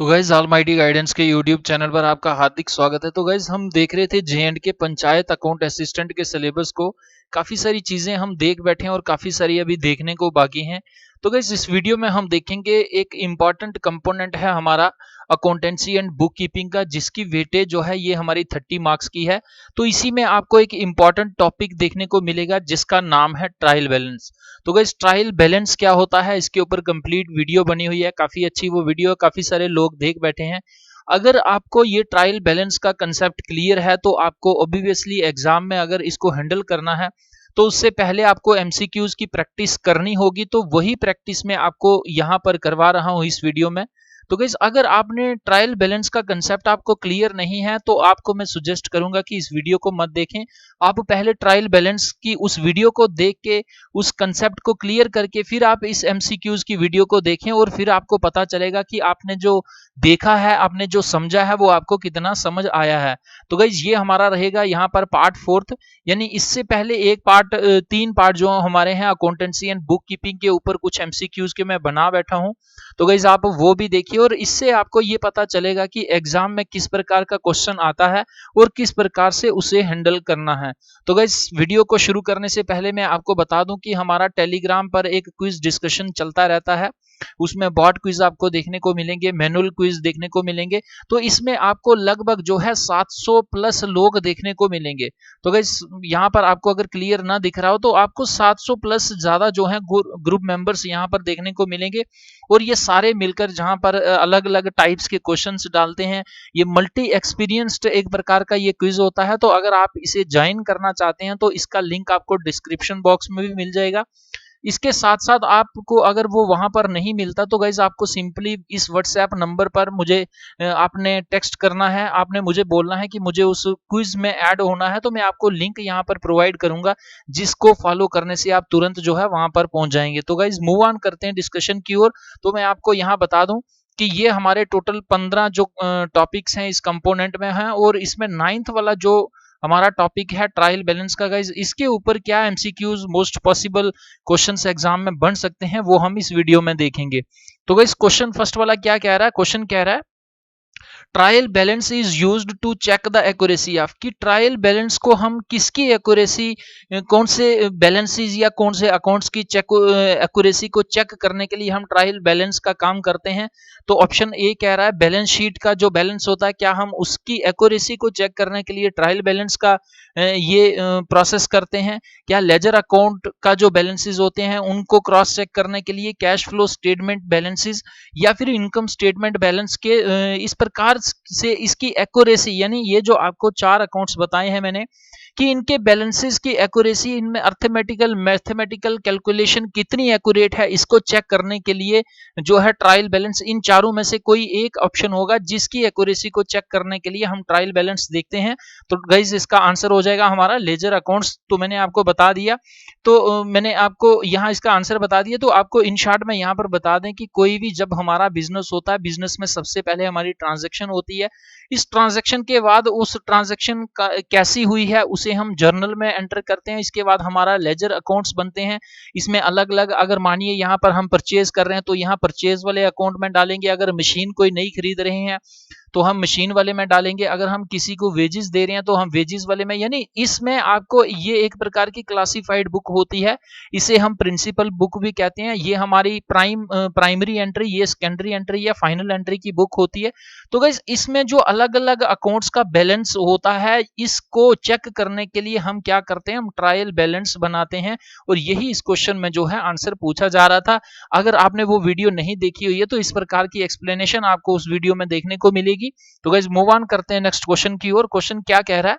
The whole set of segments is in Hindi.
तो गाइज ऑलमाइटी गाइडेंस के यूट्यूब चैनल पर आपका हार्दिक स्वागत है। तो गाइज हम देख रहे थे जे के पंचायत अकाउंट असिस्टेंट के सिलेबस को। काफ़ी सारी चीज़ें हम देख बैठे हैं और काफ़ी सारी अभी देखने को बाकी हैं। तो गाइज इस वीडियो में हम देखेंगे एक इम्पॉर्टेंट कंपोनेंट है हमारा अकाउंटेंसी एंड बुक कीपिंग का, जिसकी वेटेज जो है ये हमारी 30 मार्क्स की है। तो इसी में आपको एक इम्पॉर्टेंट टॉपिक देखने को मिलेगा जिसका नाम है ट्रायल बैलेंस। तो गाइस ट्रायल बैलेंस क्या होता है, इसके ऊपर कंप्लीट वीडियो बनी हुई है, काफी अच्छी वो वीडियो, काफी सारे लोग देख बैठे हैं। अगर आपको ये ट्रायल बैलेंस का कंसेप्ट क्लियर है तो आपको ऑब्वियसली एग्जाम में अगर इसको हैंडल करना है तो उससे पहले आपको एमसीक्यूज की प्रैक्टिस करनी होगी। तो वही प्रैक्टिस में आपको यहाँ पर करवा रहा हूँ इस वीडियो में। तो गाइस अगर आपने ट्रायल बैलेंस का कंसेप्ट आपको क्लियर नहीं है तो आपको मैं सुजेस्ट करूंगा कि इस वीडियो को मत देखें। आप पहले ट्रायल बैलेंस की उस वीडियो को देख के उस कंसेप्ट को क्लियर करके फिर आप इस एमसीक्यूज की वीडियो को देखें और फिर आपको पता चलेगा कि आपने जो देखा है, आपने जो समझा है, वो आपको कितना समझ आया है। तो गाइज ये हमारा रहेगा यहाँ पर पार्ट फोर्थ। यानी इससे पहले एक पार्ट, 3 पार्ट जो हमारे हैं अकाउंटेंसी एंड बुक कीपिंग के ऊपर कुछ एमसीक्यूज के मैं बना बैठा हूँ। तो गाइज आप वो भी देखिए और इससे आपको ये पता चलेगा कि एग्जाम में किस प्रकार का क्वेश्चन आता है और किस प्रकार से उसे हैंडल करना है। तो गाइस वीडियो को शुरू करने से पहले मैं आपको बता दूं कि हमारा टेलीग्राम पर एक क्विज डिस्कशन चलता रहता है। उसमें बॉट क्विज आपको देखने को मिलेंगे, मैनुअल क्विज देखने को मिलेंगे। तो इसमें आपको लगभग जो है 700 प्लस लोग देखने को मिलेंगे। तो गाइस यहाँ पर आपको अगर क्लियर ना दिख रहा हो तो आपको 700 प्लस ज्यादा जो है ग्रुप मेंबर्स यहाँ पर देखने को मिलेंगे। और ये सारे मिलकर जहां पर अलग अलग टाइप्स के क्वेश्चंस डालते हैं। ये मल्टी एक्सपीरियंस्ड एक प्रकार का ये क्विज होता है। तो अगर आप इसे ज्वाइन करना चाहते हैं तो इसका लिंक आपको डिस्क्रिप्शन बॉक्स में भी मिल जाएगा। इसके साथ साथ आपको अगर वो वहां पर नहीं मिलता तो गाइज आपको सिंपली इस व्हाट्सएप नंबर पर मुझे आपने टेक्स्ट करना है, आपने मुझे बोलना है कि मुझे उस क्विज में ऐड होना है। तो मैं आपको लिंक यहाँ पर प्रोवाइड करूंगा जिसको फॉलो करने से आप तुरंत जो है वहां पर पहुंच जाएंगे। तो गाइज मूव ऑन करते हैं डिस्कशन की ओर। तो मैं आपको यहाँ बता दूं कि ये हमारे टोटल 15 जो टॉपिक्स हैं इस कंपोनेंट में हैं और इसमें 9th वाला जो हमारा टॉपिक है ट्रायल बैलेंस का, गाइज इसके ऊपर क्या MCQs most possible questions exam में बन सकते हैं वो हम इस वीडियो में देखेंगे। तो गाइस क्वेश्चन फर्स्ट वाला क्या कह रहा है, क्वेश्चन कह रहा है trial balance is used to check the accuracy of, कि ट्रायल बैलेंस को हम किसकी एक्यूरेसी, कौन से बैलेंसेस या कौन से अकाउंट्स की चेक एक्यूरेसी को चेक करने के लिए हम ट्रायल बैलेंस का काम करते हैं। तो ऑप्शन ए कह रहा है बैलेंस शीट का जो बैलेंस होता है क्या हम उसकी एक्यूरेसी को चेक करने के लिए ट्रायल बैलेंस का ये प्रोसेस करते हैं। क्या लेजर अकाउंट का जो बैलेंसेस होते हैं उनको क्रॉस चेक करने के लिए कैश फ्लो स्टेटमेंट बैलेंसेस या फिर इनकम स्टेटमेंट बैलेंस के इस प्रकार से इसकी एक्यूरेसी, यानी ये जो आपको 4 अकाउंट्स बताए हैं मैंने कि इनके बैलेंसेस की एक्यूरेसी, इनमें अर्थमेटिकल मैथमेटिकल कैलकुलेशन कितनी एक्यूरेट है, इसको चेक करने के लिए जो है ट्रायल बैलेंस, इन चारों में से कोई एक ऑप्शन होगा जिसकी एक्यूरेसी को चेक करने के लिए हम ट्रायल बैलेंस देखते हैं। तो गाइज इसका आंसर हो जाएगा हमारा लेजर अकाउंट्स। तो मैंने आपको बता दिया, तो मैंने आपको यहाँ इसका आंसर बता दिया। तो आपको इन शॉर्ट में यहाँ पर बता दें कि कोई भी जब हमारा बिजनेस होता है, बिजनेस में सबसे पहले हमारी ट्रांजैक्शन होती है। इस ट्रांजैक्शन के बाद उस ट्रांजैक्शन कैसी हुई है उसे हम जर्नल में एंटर करते हैं। इसके बाद हमारा लेजर अकाउंट्स बनते हैं। इसमें अलग अलग, अगर मानिए यहाँ पर हम परचेज कर रहे हैं तो यहाँ परचेज वाले अकाउंट में डालेंगे। अगर मशीन कोई नई खरीद रहे हैं तो हम मशीन वाले में डालेंगे। अगर हम किसी को वेजेस दे रहे हैं तो हम वेजेस वाले में, यानी इसमें आपको ये एक प्रकार की क्लासिफाइड बुक होती है। इसे हम प्रिंसिपल बुक भी कहते हैं। ये हमारी प्राइमरी एंट्री, ये सेकेंडरी एंट्री या फाइनल एंट्री की बुक होती है। तो गाइस इसमें जो अलग अलग अकाउंट्स का बैलेंस होता है इसको चेक करने के लिए हम क्या करते हैं, हम ट्रायल बैलेंस बनाते हैं। और यही इस क्वेश्चन में जो है आंसर पूछा जा रहा था। अगर आपने वो वीडियो नहीं देखी हुई है तो इस प्रकार की एक्सप्लेनेशन आपको उस वीडियो में देखने को मिलेगी। तो गाइस मूव ऑन करते हैं नेक्स्ट क्वेश्चन की ओर। क्वेश्चन क्या कह रहा है,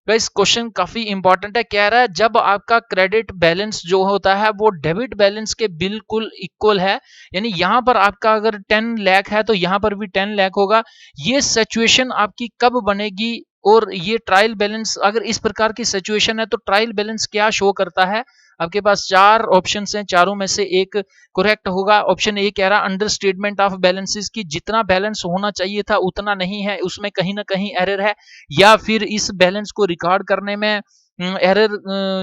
गाइस क्वेश्चन काफी इंपॉर्टेंट है। कह रहा है जब आपका क्रेडिट बैलेंस जो होता है वो डेबिट बैलेंस के बिल्कुल इक्वल है, यानी यहां पर आपका अगर 10 लाख है तो यहां पर भी 10 लाख होगा। ये सिचुएशन आपकी कब बनेगी, और ये ट्रायल बैलेंस अगर इस प्रकार की सिचुएशन है तो ट्रायल बैलेंस क्या शो करता है। आपके पास 4 ऑप्शन हैं, चारों में से एक करेक्ट होगा। ऑप्शन ए कह रहा अंडर स्टेटमेंट ऑफ बैलेंसेस, की जितना बैलेंस होना चाहिए था उतना नहीं है, उसमें कहीं ना कहीं एरर है। या फिर इस बैलेंस को रिकॉर्ड करने में एरर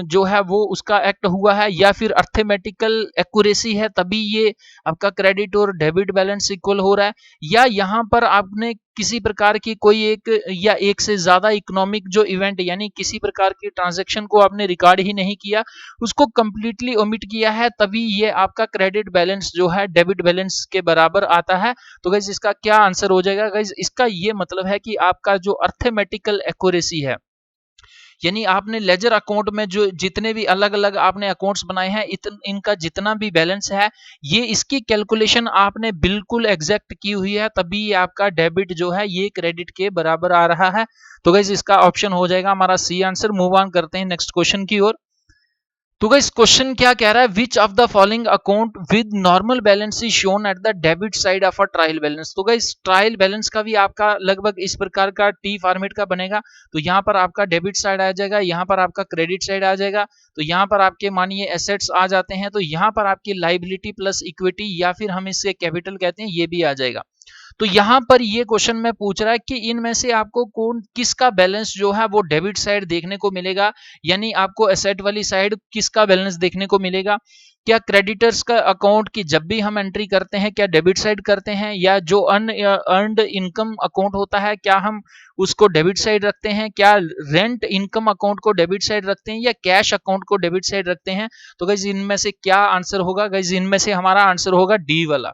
जो है वो उसका एक्ट हुआ है, या फिर अर्थमेटिकल एक्यूरेसी है तभी ये आपका क्रेडिट और डेबिट बैलेंस इक्वल हो रहा है, या यहाँ पर आपने किसी प्रकार की कोई एक या एक से ज्यादा इकोनॉमिक जो इवेंट यानी किसी प्रकार की ट्रांजैक्शन को आपने रिकॉर्ड ही नहीं किया, उसको कंप्लीटली ओमिट किया है, तभी ये आपका क्रेडिट बैलेंस जो है डेबिट बैलेंस के बराबर आता है। तो गाइस इसका क्या आंसर हो जाएगा? गाइस इसका ये मतलब है कि आपका जो अर्थमेटिकल एक्यूरेसी है, यानी आपने लेजर अकाउंट में जो जितने भी अलग अलग आपने अकाउंट्स बनाए हैं, इनका जितना भी बैलेंस है, ये इसकी कैलकुलेशन आपने बिल्कुल एग्जैक्ट की हुई है, तभी ये आपका डेबिट जो है ये क्रेडिट के बराबर आ रहा है। तो गाइस इसका ऑप्शन हो जाएगा हमारा सी आंसर। मूव ऑन करते हैं नेक्स्ट क्वेश्चन की ओर। तो गाइस क्वेश्चन क्या कह रहा है? Which of the following account with normal balance is shown at the debit side of a trial balance. तो गाइस ट्रायल बैलेंस का भी आपका लगभग इस प्रकार का टी फॉर्मेट का बनेगा। तो यहाँ पर आपका डेबिट साइड आ जाएगा, यहाँ पर आपका क्रेडिट साइड आ जाएगा, तो यहाँ पर आपके मानिए एसेट्स आ जाते हैं, तो यहाँ पर आपकी लाइबिलिटी प्लस इक्विटी या फिर हम इससे कैपिटल कहते हैं ये भी आ जाएगा। तो यहां पर ये क्वेश्चन में पूछ रहा है कि इनमें से आपको कौन किसका बैलेंस जो है वो डेबिट साइड देखने को मिलेगा, यानी आपको एसेट वाली साइड किसका बैलेंस देखने को मिलेगा? क्या क्रेडिटर्स का अकाउंट की जब भी हम एंट्री करते हैं क्या डेबिट साइड करते हैं, या जो अर्नड इनकम अकाउंट होता है क्या हम उसको डेबिट साइड रखते हैं, क्या रेंट इनकम अकाउंट को डेबिट साइड रखते हैं, या कैश अकाउंट को डेबिट साइड रखते हैं? तो गाइस इनमें से क्या आंसर होगा? गाइस इनमें से हमारा आंसर होगा डी वाला।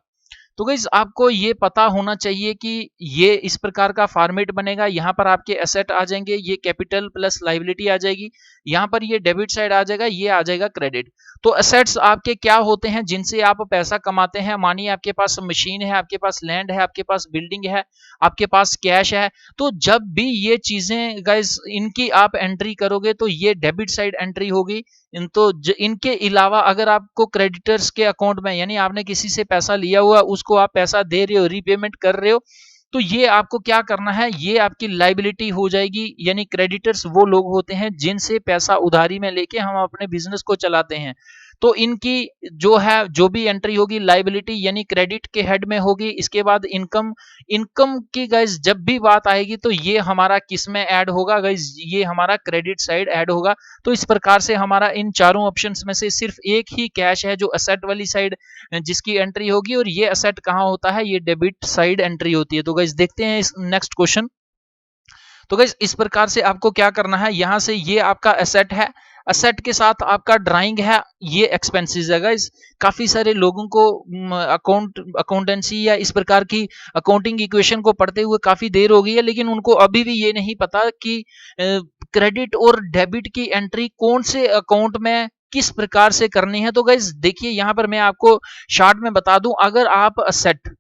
तो गाइस आपको ये पता होना चाहिए कि ये इस प्रकार का फॉर्मेट बनेगा। यहाँ पर आपके एसेट आ जाएंगे, ये कैपिटल प्लस लाइबिलिटी आ जाएगी, यहाँ पर ये डेबिट साइड आ जाएगा, ये आ जाएगा क्रेडिट। तो एसेट्स आपके क्या होते हैं जिनसे आप पैसा कमाते हैं? मानिए आपके पास मशीन है, आपके पास लैंड है, आपके पास बिल्डिंग है, आपके पास कैश है। तो जब भी ये चीजें गाइस इनकी आप एंट्री करोगे तो ये डेबिट साइड एंट्री होगी। इनके अलावा अगर आपको क्रेडिटर्स के अकाउंट में यानी आपने किसी से पैसा लिया हुआ उसको आप पैसा दे रहे हो, रीपेमेंट कर रहे हो, तो ये आपको क्या करना है? ये आपकी लाइबिलिटी हो जाएगी। यानी क्रेडिटर्स वो लोग होते हैं जिनसे पैसा उधारी में लेके हम अपने बिजनेस को चलाते हैं। तो इनकी जो है जो भी एंट्री होगी लाइबिलिटी यानी क्रेडिट के हेड में होगी। इसके बाद इनकम, इनकम की गाइज जब भी बात आएगी तो ये हमारा किस में ऐड होगा? गाइज ये हमारा क्रेडिट साइड ऐड होगा। तो इस प्रकार से हमारा इन चारों ऑप्शंस में से सिर्फ एक ही कैश है जो असेट वाली साइड जिसकी एंट्री होगी, और ये असेट कहाँ होता है? ये डेबिट साइड एंट्री होती है। तो गाइज देखते हैं इस नेक्स्ट क्वेश्चन। तो गाइस इस प्रकार से आपको क्या करना है, यहां से ये आपका एसेट है, एसेट के साथ आपका ड्राइंग है, ये एक्सपेंसेस है। गाइस काफी सारे लोगों को अकाउंटेंसी या इस प्रकार की अकाउंटिंग इक्वेशन को पढ़ते हुए काफी देर हो गई है, लेकिन उनको अभी भी ये नहीं पता कि क्रेडिट और डेबिट की एंट्री कौन से अकाउंट में किस प्रकार से करनी है। तो गाइस देखिए यहां पर मैं आपको शॉर्ट में बता दूं, अगर आप असेट,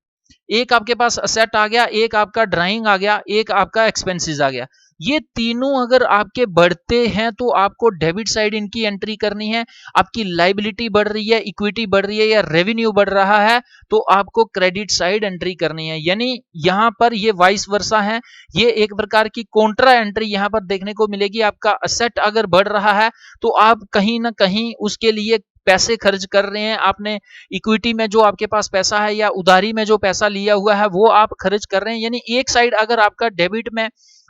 एक आपके पास असेट आ गया, एक आपका ड्राइंग आ गया, एक आपका एक्सपेंसेस आ गया, ये तीनों अगर आपके बढ़ते हैं तो आपको डेबिट साइड इनकी एंट्री करनी है। आपकी लाइबिलिटी बढ़ रही है, इक्विटी बढ़ रही है या रेवेन्यू बढ़ रहा है तो आपको क्रेडिट साइड एंट्री करनी है। यानी यहां पर ये वाइस वर्सा है, ये एक प्रकार की कॉन्ट्रा एंट्री यहां पर देखने को मिलेगी। आपका असेट अगर बढ़ रहा है तो आप कहीं ना कहीं उसके लिए पैसे खर्च कर रहे हैं, आपने इक्विटी में जो आपके पास पैसा है या उधारी में जो पैसा लिया हुआ है वो आप खर्च कर रहे हैं। यानी एक साइड अगर आपका डेबिट में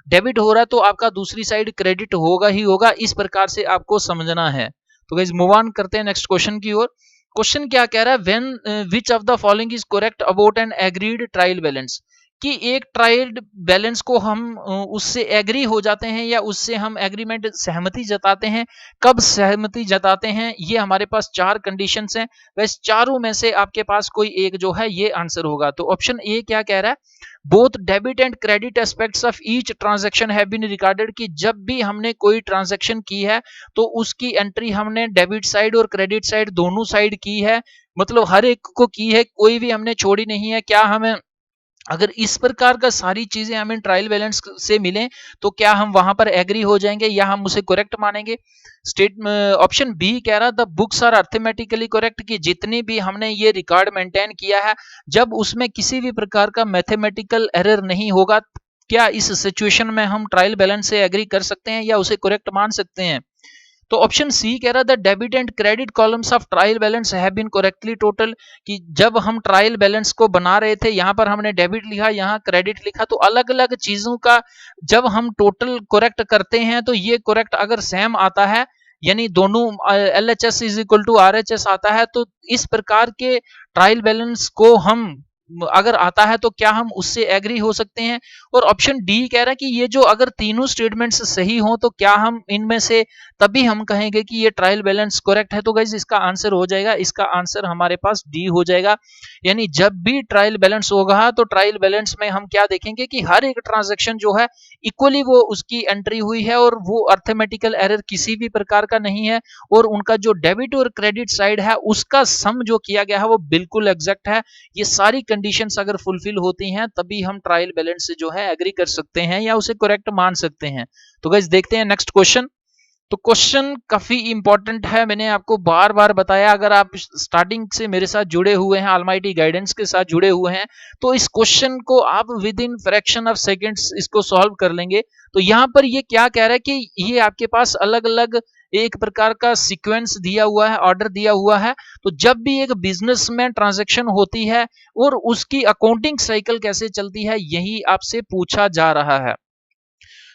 डेबिट हो रहा है तो आपका दूसरी साइड क्रेडिट होगा ही होगा। इस प्रकार से आपको समझना है। तो गाइस मूव ऑन करते हैं नेक्स्ट क्वेश्चन की ओर। क्वेश्चन क्या कह रहा है? When which of the following is correct about an agreed trial balance, कि एक ट्रायल बैलेंस को हम उससे एग्री हो जाते हैं या उससे हम एग्रीमेंट सहमति जताते हैं। कब सहमति जताते हैं? ये हमारे पास चार कंडीशंस हैं, वैसे चारों में से आपके पास कोई एक जो है ये आंसर होगा। तो ऑप्शन ए क्या कह रहा है? Both debit and credit aspects of each transaction have been recorded, कि जब भी हमने कोई ट्रांजैक्शन की है तो उसकी एंट्री हमने डेबिट साइड और क्रेडिट साइड दोनों साइड की है, मतलब हर एक को की है, कोई भी हमने छोड़ी नहीं है। क्या हमें अगर इस प्रकार का सारी चीजें हमें ट्रायल बैलेंस से मिलें तो क्या हम वहां पर एग्री हो जाएंगे या हम उसे करेक्ट मानेंगे? ऑप्शन बी कह रहा द बुक्स आर अर्थमेटिकली करेक्ट, कि जितनी भी हमने ये रिकॉर्ड मेंटेन किया है जब उसमें किसी भी प्रकार का मैथमेटिकल एरर नहीं होगा, क्या इस सिचुएशन में हम ट्रायल बैलेंस से एग्री कर सकते हैं या उसे करेक्ट मान सकते हैं? तो ऑप्शन सी कह रहा था debit and credit columns of trial balance have been correctly total, कि जब हम ट्रायल बैलेंस को बना रहे थे यहाँ पर हमने डेबिट लिखा, यहाँ क्रेडिट लिखा, तो अलग अलग चीजों का जब हम टोटल करेक्ट करते हैं तो ये करेक्ट अगर सेम आता है, यानी दोनों LHS is equal to RHS आता है, तो इस प्रकार के ट्रायल बैलेंस को हम अगर आता है तो क्या हम उससे एग्री हो सकते हैं। और ऑप्शन डी कह रहा है कि ये जो अगर तीनों स्टेटमेंट्स सही हो तो क्या हम इनमें से तभी हम कहेंगे कि ये ट्रायल बैलेंस करेक्ट है। तो गाइस इसका आंसर हो जाएगा, इसका आंसर हमारे पास डी हो जाएगा। यानी जब भी ट्रायल बैलेंस होगा तो ट्रायल बैलेंस में हम क्या देखेंगे कि हर एक ट्रांजैक्शन जो है इक्वली वो उसकी एंट्री हुई है और वो अर्थमेटिकल एरर किसी भी प्रकार का नहीं है, और उनका जो डेबिट और क्रेडिट साइड है उसका सम जो किया गया है वो बिल्कुल एग्जैक्ट है। ये सारी कंडीशंस अगर फुलफिल होती हैं तभी हम ट्रायल बैलेंस से जो है एग्री कर सकते हैं या उसे करेक्ट मान सकते हैं। तो गाइस देखते हैं नेक्स्ट क्वेश्चन। तो क्वेश्चन काफी इंपॉर्टेंट है, मैंने आपको बार बार बताया, अगर आप स्टार्टिंग से मेरे साथ जुड़े हुए हैं, ऑलमाइटी गाइडेंस के साथ जुड़े हुए हैं, तो इस क्वेश्चन को आप with in fraction of seconds इसको सॉल्व कर लेंगे। तो यहाँ पर ये क्या कह रहा है कि ये आपके पास अलग अलग एक प्रकार का सीक्वेंस दिया हुआ है, ऑर्डर दिया हुआ है। तो जब भी एक बिजनेस में ट्रांजैक्शन होती है और उसकी अकाउंटिंग साइकिल कैसे चलती है, यही आपसे पूछा जा रहा है।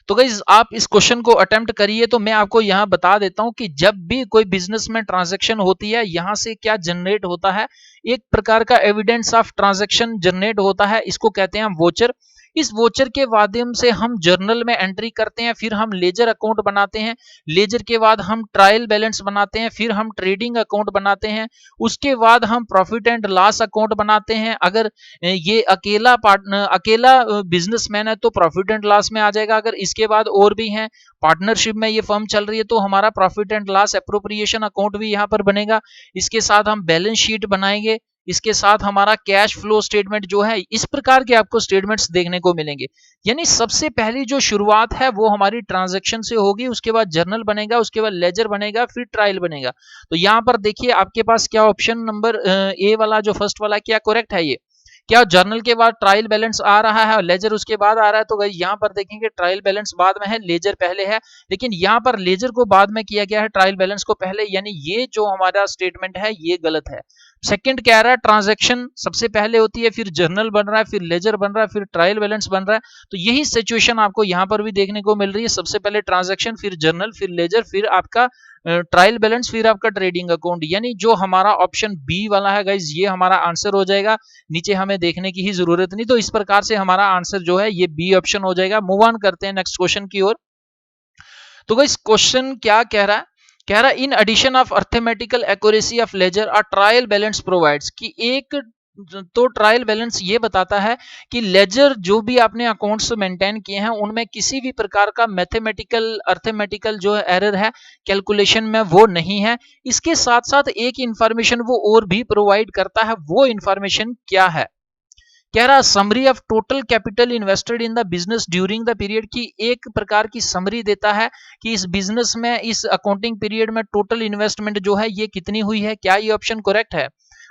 तो गाइस आप इस क्वेश्चन को अटेम्प्ट करिए। तो मैं आपको यहाँ बता देता हूँ कि जब भी कोई बिजनेस में ट्रांजैक्शन होती है, यहाँ से क्या जनरेट होता है, एक प्रकार का एविडेंस ऑफ ट्रांजैक्शन जनरेट होता है, इसको कहते हैं हम वोचर। इस वोचर के माध्यम से हम जर्नल में एंट्री करते हैं, फिर हम लेजर अकाउंट बनाते हैं, लेजर के बाद हम ट्रायल बैलेंस बनाते हैं, फिर हम ट्रेडिंग अकाउंट बनाते हैं, उसके बाद हम प्रॉफिट एंड लॉस अकाउंट बनाते हैं। अगर ये अकेला पार्टनर अकेला बिजनेसमैन है तो प्रॉफिट एंड लॉस में आ जाएगा। अगर इसके बाद और भी हैं, पार्टनरशिप में ये फर्म चल रही है, तो हमारा profit and loss appropriation account भी यहाँ पर बनेगा। इसके साथ हम बैलेंस शीट बनाएंगे, इसके साथ हमारा कैश फ्लो स्टेटमेंट जो है, इस प्रकार के आपको स्टेटमेंट्स देखने को मिलेंगे। यानी सबसे पहली जो शुरुआत है वो हमारी ट्रांजैक्शन से होगी, उसके बाद जर्नल बनेगा, उसके बाद लेजर बनेगा, फिर ट्रायल बनेगा। तो यहाँ पर देखिए आपके पास क्या ऑप्शन नंबर ए वाला जो फर्स्ट वाला क्या करेक्ट है, ये क्या जर्नल के बाद ट्रायल बैलेंस आ रहा है और लेजर उसके बाद आ रहा है। तो यहाँ पर देखेंगे ट्रायल बैलेंस बाद में है, लेजर पहले है, लेकिन यहाँ पर लेजर को बाद में किया गया है, ट्रायल बैलेंस को पहले, यानी ये जो हमारा स्टेटमेंट है ये गलत है। सेकंड कह रहा है ट्रांजैक्शन सबसे पहले होती है, फिर जर्नल बन रहा है, फिर लेजर बन रहा है, फिर ट्रायल बैलेंस बन रहा है। तो यही सिचुएशन आपको यहाँ पर भी देखने को मिल रही है, सबसे पहले ट्रांजैक्शन, फिर जर्नल, फिर लेजर, फिर आपका ट्रायल बैलेंस, फिर आपका ट्रेडिंग अकाउंट। यानी जो हमारा ऑप्शन बी वाला है गाइज, ये हमारा आंसर हो जाएगा, नीचे हमें देखने की ही जरूरत नहीं। तो इस प्रकार से हमारा आंसर जो है ये बी ऑप्शन हो जाएगा। मूव ऑन करते हैं नेक्स्ट क्वेश्चन की ओर। तो गाइज क्वेश्चन क्या कह रहा है, कह रहा है in addition of arithmetical accuracy of ledger a trial balance provides, कि एक तो ट्रायल बैलेंस ये बताता है कि लेजर जो भी आपने अकाउंट्स मेंटेन किए हैं उनमें किसी भी प्रकार का मैथमेटिकल अर्थमेटिकल जो एरर है कैलकुलेशन में वो नहीं है। इसके साथ साथ एक इंफॉर्मेशन वो और भी प्रोवाइड करता है, वो इंफॉर्मेशन क्या है, कह रहा summary of total capital invested in the business during the period, की एक प्रकार की समरी देता है कि इस बिजनेस में इस अकाउंटिंग पीरियड में टोटल इन्वेस्टमेंट जो है ये कितनी हुई है। क्या ये ऑप्शन करेक्ट है।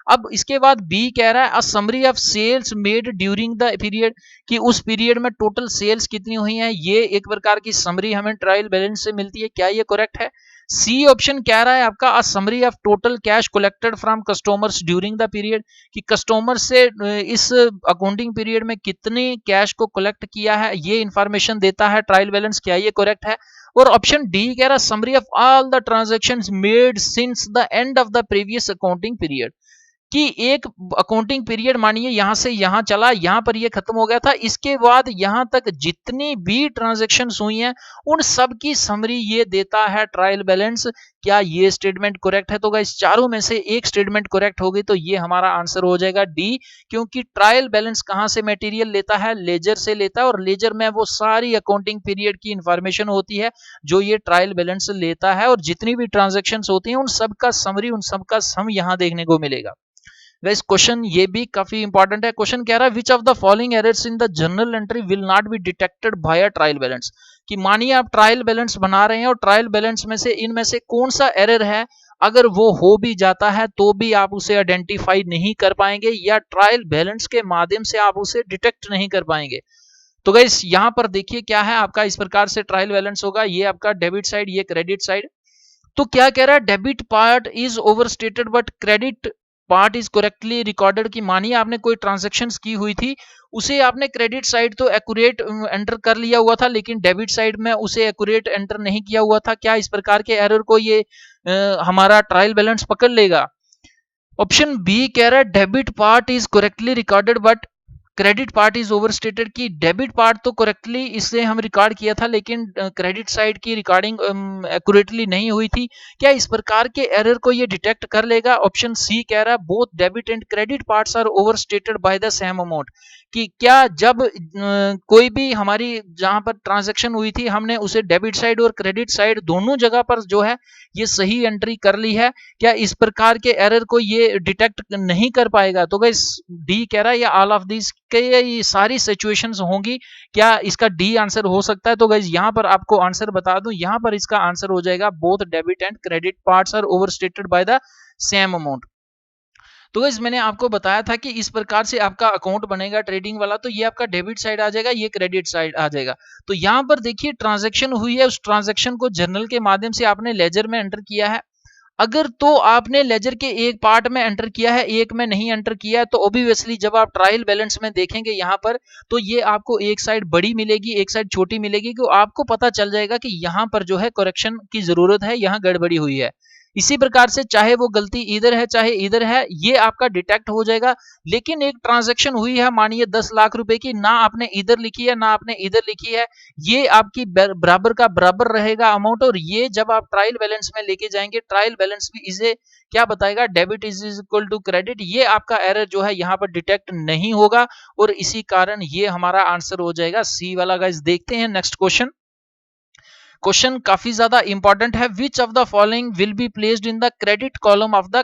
अब इसके बाद बी कह रहा है a summary of sales made during the period, कि उस पीरियड में टोटल सेल्स कितनी हुई है, ये एक प्रकार की समरी हमें ट्रायल बैलेंस से मिलती है। क्या ये करेक्ट है। सी ऑप्शन कह रहा है आपका अ summary of total cash collected from customers during the period, कि कस्टमर से इस अकाउंटिंग पीरियड में कितने कैश को कलेक्ट किया है, ये इंफॉर्मेशन देता है ट्रायल बैलेंस। क्या ये करेक्ट है। और ऑप्शन डी कह रहा है summary of all the transactions made since the end of the previous accounting period, कि एक अकाउंटिंग पीरियड मानिए यहां से यहां चला, यहां पर ये खत्म हो गया था, इसके बाद यहां तक जितनी भी ट्रांजैक्शंस हुई हैं उन सब की समरी ये देता है ट्रायल बैलेंस। क्या ये स्टेटमेंट करेक्ट है। तो गाइस चारों में से एक स्टेटमेंट करेक्ट होगी, तो ये हमारा आंसर हो जाएगा डी, क्योंकि ट्रायल बैलेंस कहां से मटेरियल लेता है, लेजर से लेता है, और लेजर में वो सारी अकाउंटिंग पीरियड की इंफॉर्मेशन होती है जो ये ट्रायल बैलेंस लेता है, और जितनी भी ट्रांजैक्शंस होती हैं उन सबका समरी, उन सबका सम यहां देखने को मिलेगा। वैसे क्वेश्चन ये भी काफी इंपॉर्टेंट है। क्वेश्चन कह रहा है which of the following errors in the journal entry will not be detected by a trial balance, कि मानिए आप ट्रायल बैलेंस बना रहे हैं और ट्रायल बैलेंस में से इनमें से कौन सा एरर है, अगर वो हो भी जाता है तो भी आप उसे आइडेंटिफाई नहीं कर पाएंगे, या ट्रायल बैलेंस के माध्यम से आप उसे डिटेक्ट नहीं कर पाएंगे। तो गाइस यहां पर देखिए क्या है आपका, इस प्रकार से ट्रायल बैलेंस होगा, ये आपका डेबिट साइड, ये क्रेडिट साइड। तो क्या कह रहा है, debit part is overstated but credit part is correctly recorded. की मानिए आपने कोई ट्रांजेक्शन्स की हुई थी, उसे आपने क्रेडिट साइड तो एक्यूरेट एंटर कर लिया हुआ था, लेकिन डेबिट साइड में उसे एक्यूरेट एंटर नहीं किया हुआ था। क्या इस प्रकार के एरर को ये हमारा ट्रायल बैलेंस पकड़ लेगा? ऑप्शन बी कह रहा है debit part is correctly recorded but credit part is overstated. की डेबिट पार्ट तो करेक्टली इससे हम रिकॉर्ड किया था, लेकिन क्रेडिट साइड की रिकॉर्डिंग एक्यूरेटली नहीं हुई थी। क्या इस प्रकार के एरर को ये डिटेक्ट कर लेगा? ऑप्शन सी कह रहा है both debit and credit parts are overstated by the same amount. कि क्या जब कोई भी हमारी जहां पर ट्रांजैक्शन हुई थी, हमने उसे डेबिट साइड और क्रेडिट साइड दोनों जगह पर जो है ये सही एंट्री कर ली है, क्या इस प्रकार के एरर को ये डिटेक्ट नहीं कर पाएगा? तो गाइस डी कह रहा है या ऑल ऑफ दिस के ये सारी सिचुएशंस होंगी, क्या इसका डी आंसर हो सकता है? तो गाइस यहां पर आपको आंसर बता दूं, यहां पर इसका आंसर हो जाएगा both debit and credit parts are overstated by the same amount. तो गाइस मैंने आपको बताया था कि इस प्रकार से आपका अकाउंट बनेगा ट्रेडिंग वाला, तो ये आपका डेबिट साइड आ जाएगा, ये क्रेडिट साइड आ जाएगा। तो यहाँ पर देखिए ट्रांजैक्शन हुई है, उस ट्रांजैक्शन को जर्नल के माध्यम से आपने लेजर में एंटर किया है। अगर तो आपने लेजर के एक पार्ट में एंटर किया है, एक में नहीं एंटर किया है, तो ऑब्वियसली जब आप ट्रायल बैलेंस में देखेंगे यहाँ पर, तो ये आपको एक साइड बड़ी मिलेगी, एक साइड छोटी मिलेगी, तो आपको पता चल जाएगा कि यहाँ पर जो है करेक्शन की जरूरत है, यहाँ गड़बड़ी हुई है। इसी प्रकार से चाहे वो गलती इधर है चाहे इधर है, ये आपका डिटेक्ट हो जाएगा। लेकिन एक ट्रांजैक्शन हुई है मानिए 10 लाख रुपए की, ना आपने इधर लिखी है ना आपने इधर लिखी है, ये आपकी बराबर का बराबर रहेगा अमाउंट। और ये जब आप ट्रायल बैलेंस में लेके जाएंगे, ट्रायल बैलेंस भी इसे क्या बताएगा, debit is equal to credit. ये आपका एरर जो है यहाँ पर डिटेक्ट नहीं होगा, और इसी कारण ये हमारा आंसर हो जाएगा सी वाला। गाइस देखते हैं नेक्स्ट क्वेश्चन। क्वेश्चन काफी ज्यादा इंपॉर्टेंट है। Which of the following will be placed in the credit column of the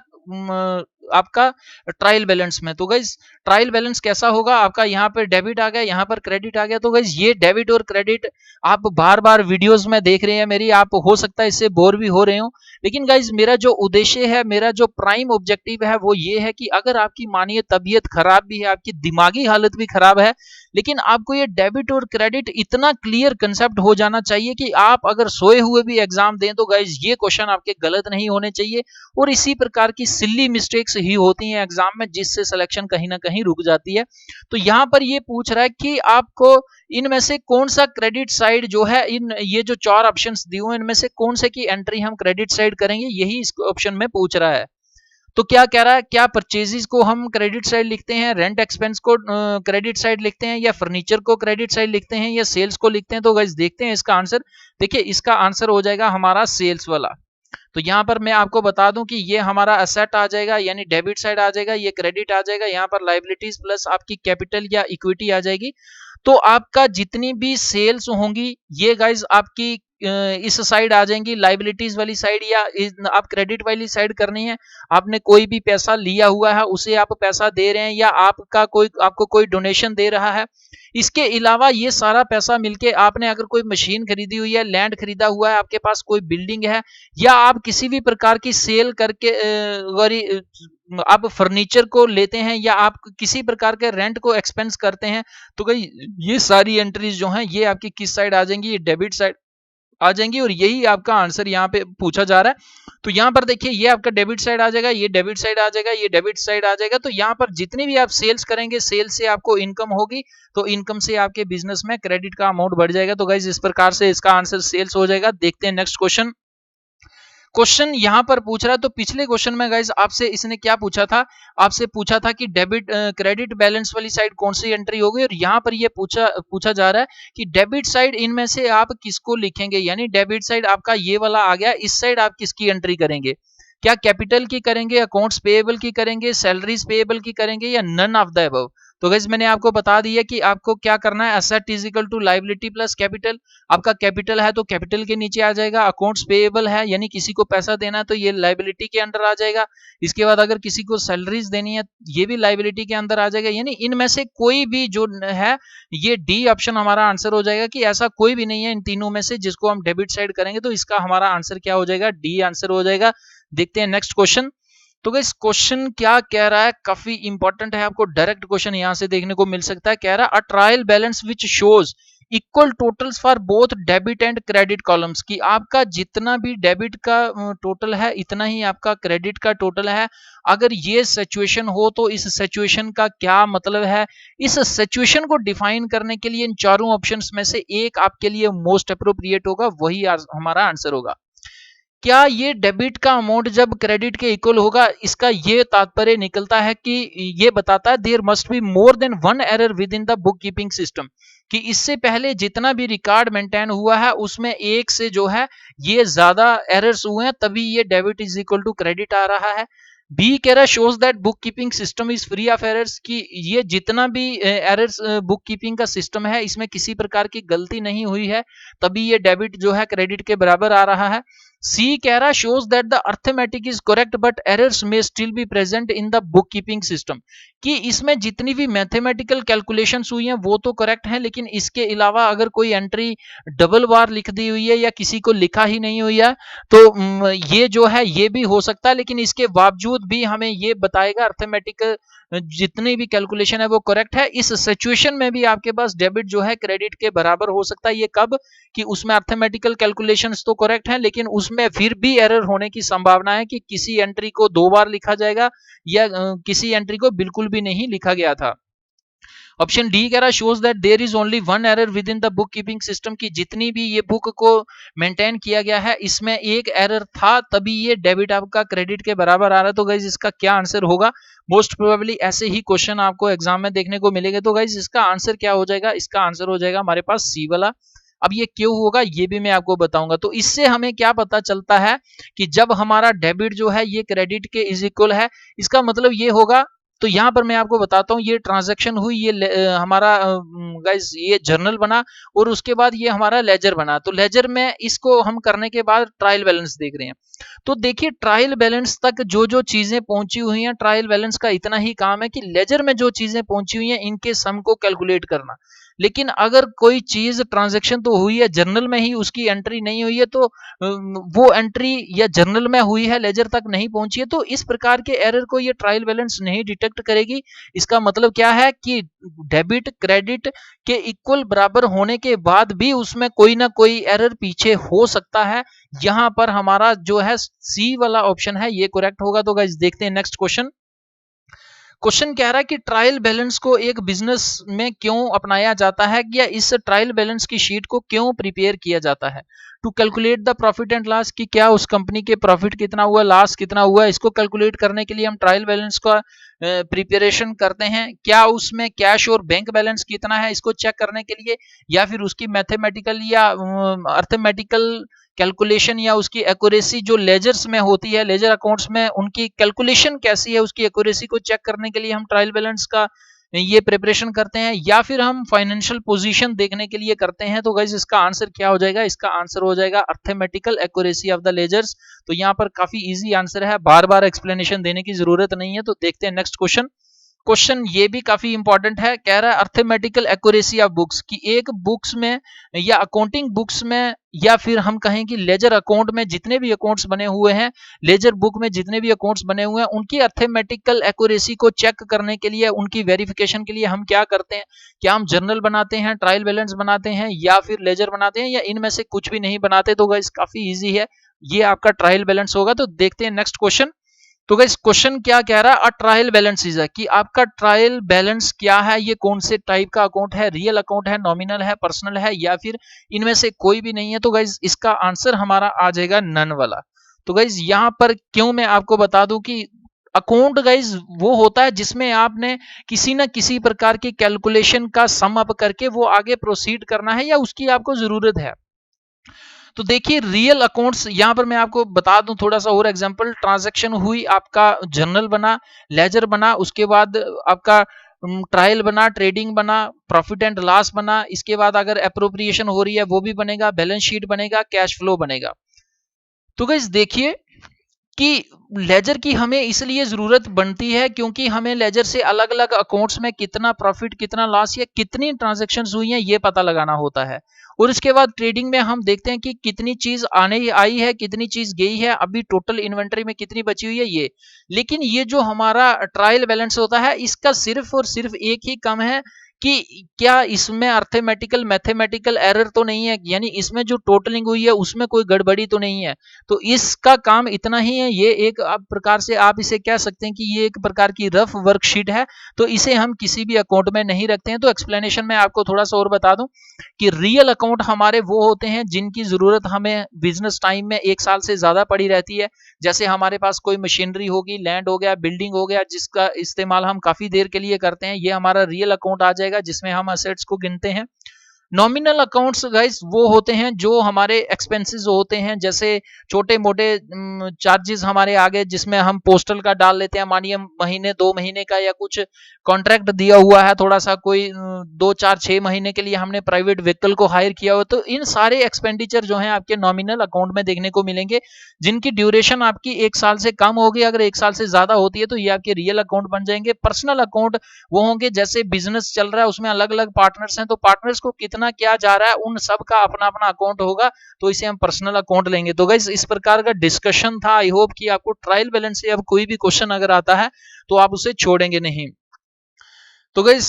आपका ट्रायल बैलेंस में? तो गाइज ट्रायल बैलेंस कैसा होगा आपका, यहाँ पर डेबिट आ गया, यहाँ पर क्रेडिट आ गया। तो गाइज ये डेबिट और क्रेडिट आप बार बार वीडियोस में देख रहे हैं मेरी, आप हो सकता है इससे बोर भी हो रहे हो, लेकिन गाइज मेरा जो उद्देश्य है, मेरा जो प्राइम ऑब्जेक्टिव है वो ये है कि अगर आपकी मानिए तबीयत खराब भी है, आपकी दिमागी हालत भी खराब है, लेकिन आपको ये डेबिट और क्रेडिट इतना क्लियर कंसेप्ट हो जाना चाहिए कि आप अगर सोए हुए भी एग्जाम दें तो गाइज ये क्वेश्चन आपके गलत नहीं होने चाहिए। और इसी प्रकार की सिली मिस्टेक्स ही होती हैं एग्जाम में, जिससे सिलेक्शन कहीं ना कहीं रुक जाती है। तो यहाँ पर ये पूछ रहा है कि आपको इनमें से कौन सा क्रेडिट साइड जो है, इन ये जो 4 ऑप्शंस दिए हुए इनमें से कौन से की एंट्री हम क्रेडिट साइड करेंगे, यही इस ऑप्शन में पूछ रहा है। तो क्या कह रहा है, क्या परचेजेस को हम क्रेडिट साइड लिखते हैं, रेंट एक्सपेंस को क्रेडिट साइड लिखते हैं, या फर्नीचर को क्रेडिट साइड लिखते हैं, या सेल्स को लिखते हैं? तो गाइस देखते हैं इसका आंसर। देखिए इसका आंसर हो जाएगा हमारा सेल्स वाला। तो यहाँ पर मैं आपको बता दूं कि ये हमारा असेट आ जाएगा, यानी डेबिट साइड आ जाएगा, ये क्रेडिट आ जाएगा, यहाँ पर लाइबिलिटीज प्लस आपकी कैपिटल या इक्विटी आ जाएगी। तो आपका जितनी भी सेल्स होंगी ये गाइज आपकी इस साइड आ जाएंगी, लाइबिलिटीज वाली साइड, या आप क्रेडिट वाली साइड करनी है। आपने कोई भी पैसा लिया हुआ है, उसे आप पैसा दे रहे हैं, या आपको कोई डोनेशन दे रहा है। इसके अलावा ये सारा पैसा मिलके आपने अगर कोई मशीन खरीदी हुई है, लैंड खरीदा हुआ है, आपके पास कोई बिल्डिंग है, या आप किसी भी प्रकार की सेल करके आप फर्नीचर को लेते हैं, या आप किसी प्रकार के रेंट को एक्सपेंस करते हैं, तो भाई ये सारी एंट्रीज जो हैं ये आपकी किस साइड आ जाएंगी, ये डेबिट साइड आ जाएंगी। और यही आपका आंसर यहाँ पे पूछा जा रहा है। तो यहाँ पर देखिए ये आपका डेबिट साइड आ जाएगा, ये डेबिट साइड आ जाएगा, ये डेबिट साइड आ जाएगा। तो यहाँ पर जितनी भी आप सेल्स करेंगे, सेल्स से आपको इनकम होगी, तो इनकम से आपके बिजनेस में क्रेडिट का अमाउंट बढ़ जाएगा। तो गाइज इस प्रकार से इसका आंसर सेल्स हो जाएगा। देखते हैं नेक्स्ट क्वेश्चन। क्वेश्चन यहां पर पूछ रहा है, तो पिछले क्वेश्चन में गाइस आपसे इसने क्या पूछा था, आपसे पूछा था कि डेबिट क्रेडिट बैलेंस वाली साइड कौन सी एंट्री होगी, और यहां पर ये पूछा जा रहा है कि डेबिट साइड इनमें से आप किसको लिखेंगे, यानी डेबिट साइड आपका ये वाला आ गया, इस साइड आप किसकी एंट्री करेंगे? क्या कैपिटल की करेंगे, अकाउंट्स पेएबल की करेंगे, सैलरीज पेएबल की करेंगे, या नन ऑफ द अबव? तो गाइस मैंने आपको बता दिया कि आपको क्या करना है, asset is equal to liability plus capital. आपका कैपिटल है तो कैपिटल के नीचे आ जाएगा, अकाउंट्स पेएबल है यानी किसी को पैसा देना है तो ये लायबिलिटी के अंदर आ जाएगा। इसके बाद अगर किसी को सैलरीज देनी है ये भी लायबिलिटी के अंदर आ जाएगा, यानी इनमें से कोई भी जो है ये डी ऑप्शन हमारा आंसर हो जाएगा, कि ऐसा कोई भी नहीं है इन तीनों में से जिसको हम डेबिट साइड करेंगे। तो इसका हमारा आंसर क्या हो जाएगा, डी आंसर हो जाएगा। देखते हैं नेक्स्ट क्वेश्चन। तो गाइस क्वेश्चन क्या कह रहा है, काफी इंपॉर्टेंट है, आपको डायरेक्ट क्वेश्चन यहां से देखने को मिल सकता है। कह रहा है अ trial balance which shows equal totals for both debit and credit columns, की आपका जितना भी डेबिट का टोटल है इतना ही आपका क्रेडिट का टोटल है। अगर ये सिचुएशन हो तो इस सिचुएशन का क्या मतलब है, इस सिचुएशन को डिफाइन करने के लिए इन चारों ऑप्शंस में से एक आपके लिए मोस्ट अप्रोप्रिएट होगा, वही हमारा आंसर होगा। क्या ये डेबिट का अमाउंट जब क्रेडिट के इक्वल होगा, इसका ये तात्पर्य निकलता है कि ये बताता है there must be more than one error within the book keeping system, कि इससे पहले जितना भी रिकॉर्ड मेंटेन हुआ है उसमें एक से जो है ये ज्यादा एरर्स हुए हैं, तभी ये debit is equal to credit आ रहा है। बी कह रहा है shows that book keeping system is free of errors, की ये जितना भी एरर्स बुक कीपिंग का सिस्टम है इसमें किसी प्रकार की गलती नहीं हुई है, तभी ये डेबिट जो है क्रेडिट के बराबर आ रहा है। सी कह रहा shows that the arithmetic is correct but errors may still be present in the book keeping system, कि इसमें जितनी भी मैथमेटिकल कैलकुलेशंस हुई हैं वो तो करेक्ट है, लेकिन इसके अलावा अगर कोई एंट्री डबल बार लिख दी हुई है या किसी को लिखा ही नहीं हुई है तो ये जो है ये भी हो सकता है, लेकिन इसके बावजूद भी हमें ये बताएगा अर्थमेटिक जितनी भी कैलकुलेशन है वो करेक्ट है। इस सिचुएशन में भी आपके पास डेबिट जो है क्रेडिट के बराबर हो सकता है। ये कब, कि उसमें अर्थमेटिकल कैलकुलेशंस तो करेक्ट है लेकिन उसमें फिर भी एरर होने की संभावना है, कि किसी एंट्री को 2 बार लिखा जाएगा या किसी एंट्री को बिल्कुल भी नहीं लिखा गया था। ऑप्शन डी कह रहा shows that there is only one error within the book keeping system, की जितनी भी ये बुक को मेंटेन किया गया है इसमें एक एरर था, तभी ये डेबिट आपका क्रेडिट के बराबर आ रहा है। तो गाइज इसका क्या आंसर होगा, मोस्ट प्रोबेबली ऐसे ही क्वेश्चन आपको एग्जाम में देखने को मिलेंगे। तो गाइज इसका आंसर क्या हो जाएगा, इसका आंसर हो जाएगा हमारे पास सी वाला। अब ये क्यों होगा ये भी मैं आपको बताऊंगा। तो इससे हमें क्या पता चलता है कि जब हमारा डेबिट जो है ये क्रेडिट के इज इक्वल है, इसका मतलब ये होगा। तो यहां पर मैं आपको बताता हूं, ये ट्रांजैक्शन हुई, ये हमारा गाइस ये जर्नल बना और उसके बाद ये हमारा लेजर बना। तो लेजर में इसको हम करने के बाद ट्रायल बैलेंस देख रहे हैं। तो देखिए ट्रायल बैलेंस तक जो जो चीजें पहुंची हुई हैं, ट्रायल बैलेंस का इतना ही काम है कि लेजर में जो चीजें पहुंची हुई हैं इनके सम को कैलकुलेट करना। लेकिन अगर कोई चीज ट्रांजैक्शन तो हुई है जर्नल में ही, उसकी एंट्री नहीं हुई है, तो वो एंट्री या जर्नल में हुई है लेजर तक नहीं पहुंची है, तो इस प्रकार के एरर को ये ट्रायल बैलेंस नहीं डिटेक्ट करेगी। इसका मतलब क्या है कि डेबिट क्रेडिट के इक्वल बराबर होने के बाद भी उसमें कोई ना कोई एरर पीछे हो सकता है। यहां पर हमारा जो है सी वाला ऑप्शन है ये करेक्ट होगा। तो गाइस देखते हैं नेक्स्ट क्वेश्चन। क्वेश्चन कह रहा है कि ट्रायल बैलेंस को एक बिजनेस में क्यों अपनाया जाता है, या इस ट्रायल बैलेंस की शीट को क्यों प्रिपेयर किया जाता है। To calculate the profit and loss, की क्या उस कंपनी के प्रॉफिट कितना हुआ, लॉस कितना हुआ, इसको कैलकुलेट करने के लिए हम ट्रायल बैलेंस का प्रिपरेशन करते हैं। क्या उसमें कैश और बैंक बैलेंस कितना है इसको चेक करने के लिए, या फिर उसकी मैथमेटिकल या अर्थमेटिकल कैलकुलेशन या उसकी एक्यूरेसी जो लेजर्स में होती है, लेजर अकाउंट्स में उनकी कैलकुलेशन कैसी है उसकी एक्यूरेसी को चेक करने के लिए हम ट्रायल बैलेंस का ये प्रिपरेशन करते हैं, या फिर हम फाइनेंशियल पोजीशन देखने के लिए करते हैं। तो गाइस इसका आंसर क्या हो जाएगा, इसका आंसर हो जाएगा arithmetical accuracy of the ledgers. तो यहाँ पर काफी इजी आंसर है, बार बार एक्सप्लेनेशन देने की जरूरत नहीं है। तो देखते हैं नेक्स्ट क्वेश्चन। क्वेश्चन ये भी काफी इंपॉर्टेंट है, कह रहा है अर्थमेटिकल एक्यूरेसी ऑफ बुक्स, की एक बुक्स में या अकाउंटिंग बुक्स में, या फिर हम कहें कि लेजर अकाउंट में जितने भी अकाउंट्स बने हुए हैं, लेजर बुक में जितने भी अकाउंट्स बने हुए हैं, उनकी अर्थमेटिकल एक्यूरेसी को चेक करने के लिए, उनकी वेरिफिकेशन के लिए हम क्या करते हैं। क्या हम जर्नल बनाते हैं, ट्रायल बैलेंस बनाते हैं, या फिर लेजर बनाते हैं, या इनमें से कुछ भी नहीं बनाते। तो गाइस काफी ईजी है, ये आपका ट्रायल बैलेंस होगा। तो देखते हैं नेक्स्ट क्वेश्चन। तो गाइस क्वेश्चन क्या कह रहा है, ट्रायल बैलेंस इज कि आपका ट्रायल बैलेंस क्या है, ये कौन से टाइप का अकाउंट है, रियल अकाउंट है, नॉमिनल है, पर्सनल है, या फिर इनमें से कोई भी नहीं है। तो गाइस इसका आंसर हमारा आ जाएगा नन वाला। तो गाइस यहां पर क्यों मैं आपको बता दूं कि अकाउंट गाइस वो होता है जिसमें आपने किसी ना किसी प्रकार की कैलकुलेशन का सम अप करके वो आगे प्रोसीड करना है या उसकी आपको जरूरत है। तो देखिए रियल अकाउंट्स, यहां पर मैं आपको बता दूं थोड़ा सा और एग्जांपल। ट्रांजैक्शन हुई, आपका जर्नल बना, लेजर बना, उसके बाद आपका ट्रायल बना, ट्रेडिंग बना, प्रॉफिट एंड लॉस बना, इसके बाद अगर अप्रोप्रिएशन हो रही है वो भी बनेगा, बैलेंस शीट बनेगा, कैश फ्लो बनेगा। तो गाइस देखिए कि लेजर की हमें इसलिए जरूरत बनती है क्योंकि हमें लेजर से अलग अलग अकाउंट्स में कितना प्रॉफिट, कितना लॉस या कितनी ट्रांजैक्शंस हुई हैं ये पता लगाना होता है। और इसके बाद ट्रेडिंग में हम देखते हैं कि कितनी चीज आने आई है, कितनी चीज गई है, अभी टोटल इन्वेंटरी में कितनी बची हुई है ये। लेकिन ये जो हमारा ट्रायल बैलेंस होता है इसका सिर्फ और सिर्फ एक ही काम है कि क्या इसमें अर्थमेटिकल मैथमेटिकल एरर तो नहीं है, यानी इसमें जो टोटलिंग हुई है उसमें कोई गड़बड़ी तो नहीं है। तो इसका काम इतना ही है। ये एक प्रकार से आप इसे कह सकते हैं कि ये एक प्रकार की रफ वर्कशीट है, तो इसे हम किसी भी अकाउंट में नहीं रखते हैं। तो एक्सप्लेनेशन में आपको थोड़ा सा और बता दूं कि रियल अकाउंट हमारे वो होते हैं जिनकी जरूरत हमें बिजनेस टाइम में 1 साल से ज्यादा पड़ी रहती है। जैसे हमारे पास कोई मशीनरी होगी, लैंड हो गया, बिल्डिंग हो गया, जिसका इस्तेमाल हम काफी देर के लिए करते हैं, ये हमारा रियल अकाउंट आ जाएगा जिसमें हम असेट्स को गिनते हैं। नॉमिनल अकाउंट्स गाइस वो होते हैं जो हमारे एक्सपेंसेस होते हैं, जैसे छोटे मोटे चार्जेस हमारे आगे जिसमें हम पोस्टल का डाल लेते हैं, मानिए महीने 2 महीने का या कुछ कॉन्ट्रैक्ट दिया हुआ है थोड़ा सा, कोई 2 4 6 महीने के लिए हमने प्राइवेट व्हीकल को हायर किया हो, तो इन सारे एक्सपेंडिचर जो है आपके नॉमिनल अकाउंट में देखने को मिलेंगे, जिनकी ड्यूरेशन आपकी 1 साल से कम होगी। अगर 1 साल से ज्यादा होती है तो ये आपके रियल अकाउंट बन जाएंगे। पर्सनल अकाउंट वो होंगे जैसे बिजनेस चल रहा है, उसमें अलग अलग पार्टनर्स हैं, तो पार्टनर्स को कितना क्या जा रहा है उन सब का अपना अपना अकाउंट होगा, तो इसे हम पर्सनल अकाउंट लेंगे। तो गाइस इस प्रकार का डिस्कशन था। आई होप कि आपको ट्रायल बैलेंस से अब कोई भी क्वेश्चन अगर आता है तो आप उसे छोड़ेंगे नहीं। तो गाइस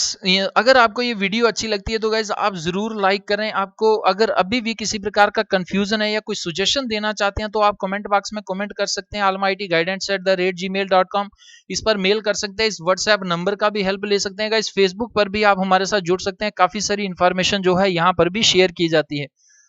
अगर आपको ये वीडियो अच्छी लगती है तो गाइस आप जरूर लाइक करें। आपको अगर अभी भी किसी प्रकार का कंफ्यूजन है या कोई सजेशन देना चाहते हैं तो आप कमेंट बॉक्स में कमेंट कर सकते हैं। almightyguidance@gmail.com इस पर मेल कर सकते हैं। इस व्हाट्सएप नंबर का भी हेल्प ले सकते हैं। गाइस फेसबुक पर भी आप हमारे साथ जुड़ सकते हैं, काफी सारी इन्फॉर्मेशन जो है यहाँ पर भी शेयर की जाती है।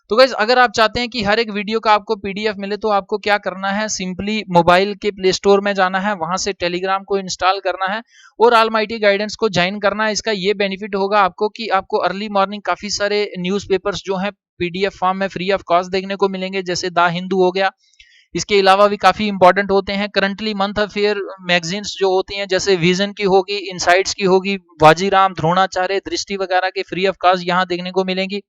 तो गाइज अगर आप चाहते हैं कि हर एक वीडियो का आपको पीडीएफ मिले तो आपको क्या करना है, सिंपली मोबाइल के प्ले स्टोर में जाना है, वहां से टेलीग्राम को इंस्टॉल करना है और ऑलमाइटी गाइडेंस को ज्वाइन करना है। इसका ये बेनिफिट होगा आपको कि आपको अर्ली मॉर्निंग काफी सारे न्यूज़पेपर्स जो हैं पीडीएफ फॉर्म में फ्री ऑफ कॉस्ट देखने को मिलेंगे, जैसे द हिंदू हो गया। इसके अलावा भी काफी इंपॉर्टेंट होते हैं करंटली मंथ अफेयर मैगजीन्स जो होती हैं, जैसे विजन की होगी, इनसाइट्स की होगी, बाजीराम, द्रोणाचार्य, दृष्टि वगैरह के फ्री ऑफ कॉस्ट यहाँ देखने को मिलेंगी।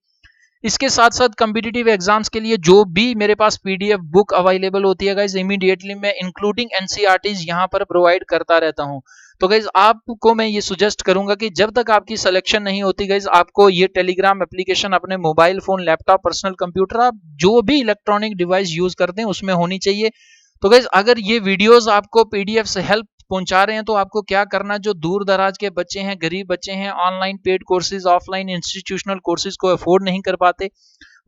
इसके साथ साथ कम्पिटिटिव एग्जाम्स के लिए जो भी मेरे पास पीडीएफ बुक अवेलेबल होती है गाइज, इमीडिएटली मैं इंक्लूडिंग एनसीईआरटीज यहाँ पर प्रोवाइड करता रहता हूँ। तो गाइज आपको मैं ये सुजेस्ट करूंगा कि जब तक आपकी सिलेक्शन नहीं होती गाइज, आपको ये टेलीग्राम एप्लीकेशन अपने mobile phone, laptop, personal computer, आप जो भी इलेक्ट्रॉनिक डिवाइस यूज करते हैं उसमें होनी चाहिए। तो गाइज अगर ये वीडियोस आपको पीडीएफ से हेल्प पहुंचा रहे हैं तो आपको क्या करना, जो दूर दराज के बच्चे हैं, गरीब बच्चे हैं, online paid courses, offline institutional courses को अफोर्ड नहीं कर पाते,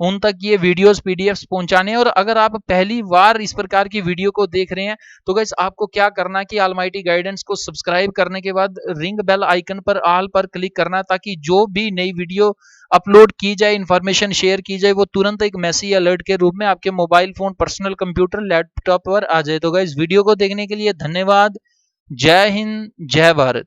उन तक ये वीडियोस पीडीएफ्स पहुंचाने। और अगर आप पहली बार इस प्रकार की वीडियो को देख रहे हैं तो गाइस आपको क्या करना कि ऑलमाइटी गाइडेंस को सब्सक्राइब करने के बाद रिंग बेल आइकन पर ऑल पर क्लिक करना, ताकि जो भी नई वीडियो अपलोड की जाए, इंफॉर्मेशन शेयर की जाए, वो तुरंत एक मैसेज अलर्ट के रूप में आपके mobile phone, personal computer, laptop पर आ जाए। तो गाइस वीडियो को देखने के लिए धन्यवाद। जय हिंद, जय भारत।